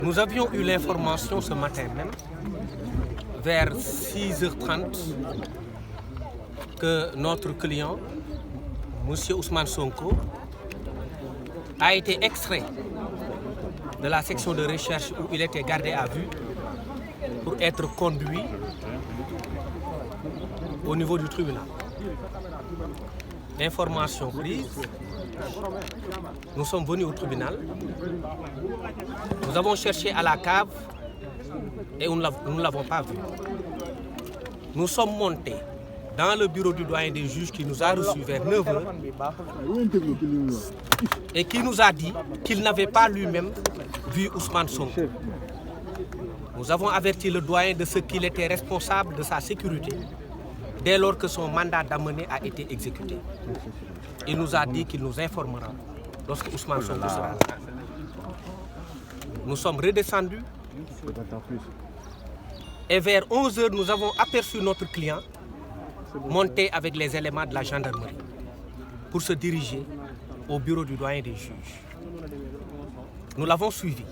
Nous avions eu l'information ce matin même, vers 6h30, que notre client, M. Ousmane Sonko, a été extrait de la section de recherche où il était gardé à vue pour être conduit au niveau du tribunal. Information prise, nous sommes venus au tribunal, nous avons cherché à la cave et nous ne l'avons pas vu. Nous sommes montés dans le bureau du doyen des juges qui nous a reçus vers 9h et qui nous a dit qu'il n'avait pas lui-même vu Ousmane Sonko. Nous avons averti le doyen de ce qu'il était responsable de sa sécurité dès lors que son mandat d'amener a été exécuté. Il nous a dit qu'il nous informera lorsque Ousmane Sonko sera là. Nous sommes redescendus et vers 11h, nous avons aperçu notre client monter avec les éléments de la gendarmerie pour se diriger au bureau du doyen des juges. Nous l'avons suivi.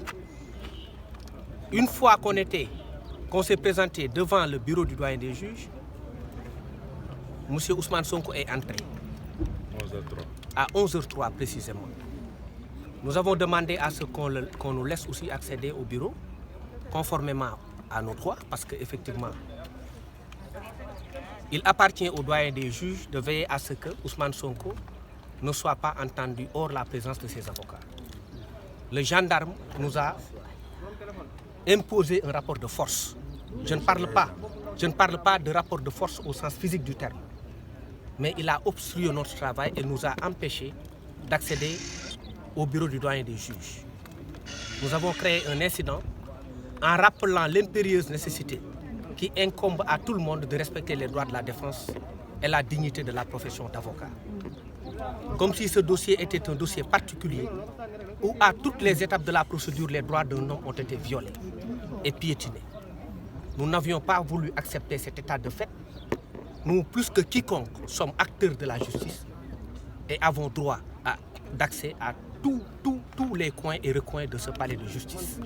Une fois qu'on s'est présenté devant le bureau du doyen des juges, M. Ousmane Sonko est entré à 11h03 précisément. Nous avons demandé à ce qu'on nous laisse aussi accéder au bureau, conformément à nos droits, parce qu'effectivement, il appartient au doyen des juges de veiller à ce que Ousmane Sonko ne soit pas entendu hors la présence de ses avocats. Le gendarme nous a imposé un rapport de force. Je ne parle pas de rapport de force au sens physique du terme, mais il a obstrué notre travail et nous a empêchés d'accéder au bureau du doyen des juges. Nous avons créé un incident en rappelant l'impérieuse nécessité qui incombe à tout le monde de respecter les droits de la défense et la dignité de la profession d'avocat. Comme si ce dossier était un dossier particulier où à toutes les étapes de la procédure, les droits d'un homme ont été violés et piétinés. Nous n'avions pas voulu accepter cet état de fait. Nous, plus que quiconque, sommes acteurs de la justice et avons droit d'accès à tous les coins et recoins de ce palais de justice.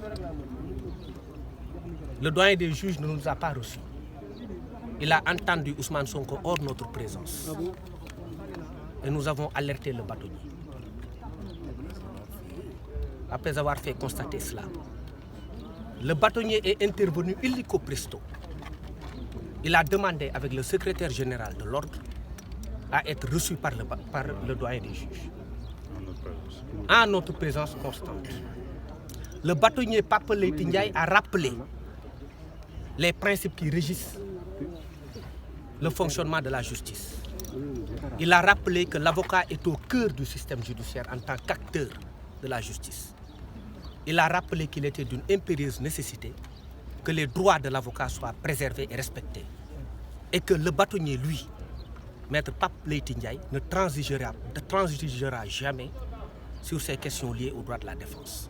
Le doyen des juges ne nous a pas reçus. Il a entendu Ousmane Sonko hors notre présence. Et nous avons alerté le bâtonnier. Après avoir fait constater cela, le bâtonnier est intervenu illico presto. Il a demandé avec le secrétaire général de l'ordre à être reçu par le doyen des juges. En notre présence constante. Le bâtonnier Pape Leyti Ndiaye a rappelé les principes qui régissent le fonctionnement de la justice. Il a rappelé que l'avocat est au cœur du système judiciaire en tant qu'acteur de la justice. Il a rappelé qu'il était d'une impérieuse nécessité que les droits de l'avocat soient préservés et respectés. Et que le bâtonnier, lui, Maître Pape Leyti Ndiaye, ne transigera jamais sur ces questions liées aux droits de la défense.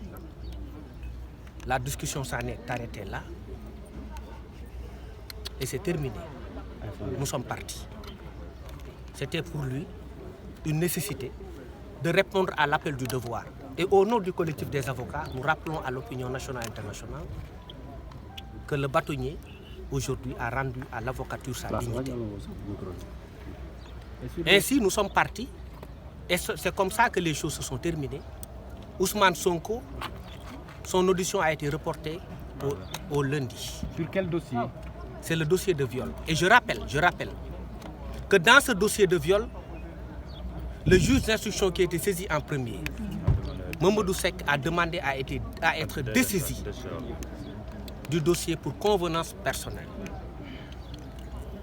La discussion s'en est arrêtée là. Et c'est terminé. Nous sommes partis. C'était pour lui une nécessité de répondre à l'appel du devoir. Et au nom du collectif des avocats, nous rappelons à l'opinion nationale et internationale que le bâtonnier, aujourd'hui, a rendu à l'avocature sa dignité. Ainsi, nous sommes partis. Et c'est comme ça que les choses se sont terminées. Ousmane Sonko, son audition a été reportée au lundi. Sur quel dossier? C'est le dossier de viol. Et je rappelle que dans ce dossier de viol, le juge d'instruction qui a été saisi en premier, Mamadou Seck, a demandé à être dessaisi du dossier pour convenance personnelle.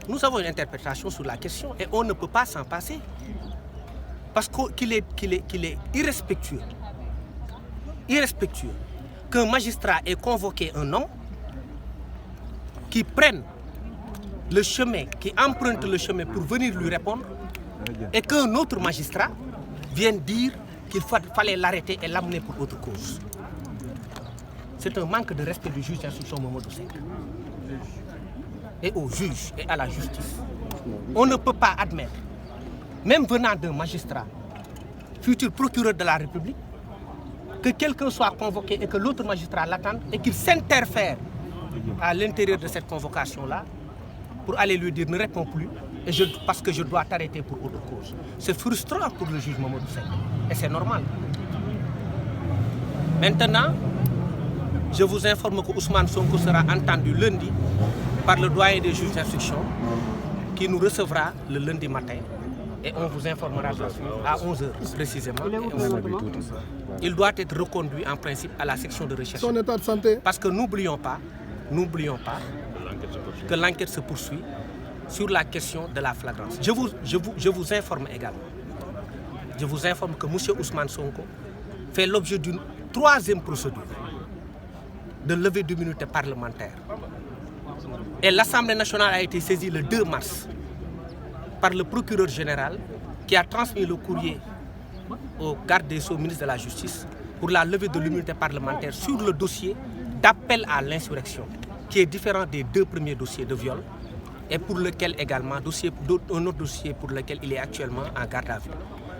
Nous avons une interprétation sur la question et on ne peut pas s'en passer. Parce qu'il est irrespectueux qu'un magistrat ait convoqué un homme qui prenne le chemin, qui emprunte le chemin pour venir lui répondre, et qu'un autre magistrat vienne dire qu'il fallait l'arrêter et l'amener pour autre cause. C'est un manque de respect du juge d'instruction Mamadou Seck et au juge et à la justice. On ne peut pas admettre, même venant d'un magistrat, futur procureur de la République, que quelqu'un soit convoqué et que l'autre magistrat l'attende et qu'il s'interfère à l'intérieur de cette convocation-là pour aller lui dire ne réponds plus parce que je dois t'arrêter pour autre cause. C'est frustrant pour le juge Mamadou Seck et c'est normal. Maintenant, je vous informe que Ousmane Sonko sera entendu lundi par le doyen des juges d'instruction qui nous recevra le lundi matin et on vous informera à 11h précisément. Il doit être reconduit en principe à la section de recherche. Son état de santé. Parce que n'oublions pas que l'enquête se poursuit sur la question de la flagrance. Je vous informe également. Je vous informe que M. Ousmane Sonko fait l'objet d'une troisième procédure de levée d'immunité parlementaire. Et l'Assemblée nationale a été saisie le 2 mars par le procureur général qui a transmis le courrier au garde des Sceaux, ministre de la Justice, pour la levée de l'immunité parlementaire sur le dossier d'appel à l'insurrection, qui est différent des 2 premiers dossiers de viol et pour lequel également, un autre dossier pour lequel il est actuellement en garde à vue.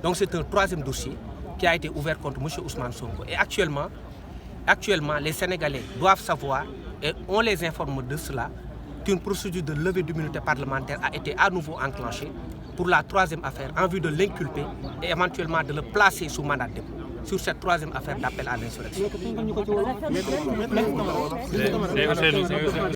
Donc c'est un troisième dossier qui a été ouvert contre M. Ousmane Sonko. Et actuellement, les Sénégalais doivent savoir, et on les informe de cela, qu'une procédure de levée d'immunité parlementaire a été à nouveau enclenchée pour la troisième affaire en vue de l'inculper et éventuellement de le placer sous mandat de dépôt sur cette troisième affaire d'appel à l'insurrection.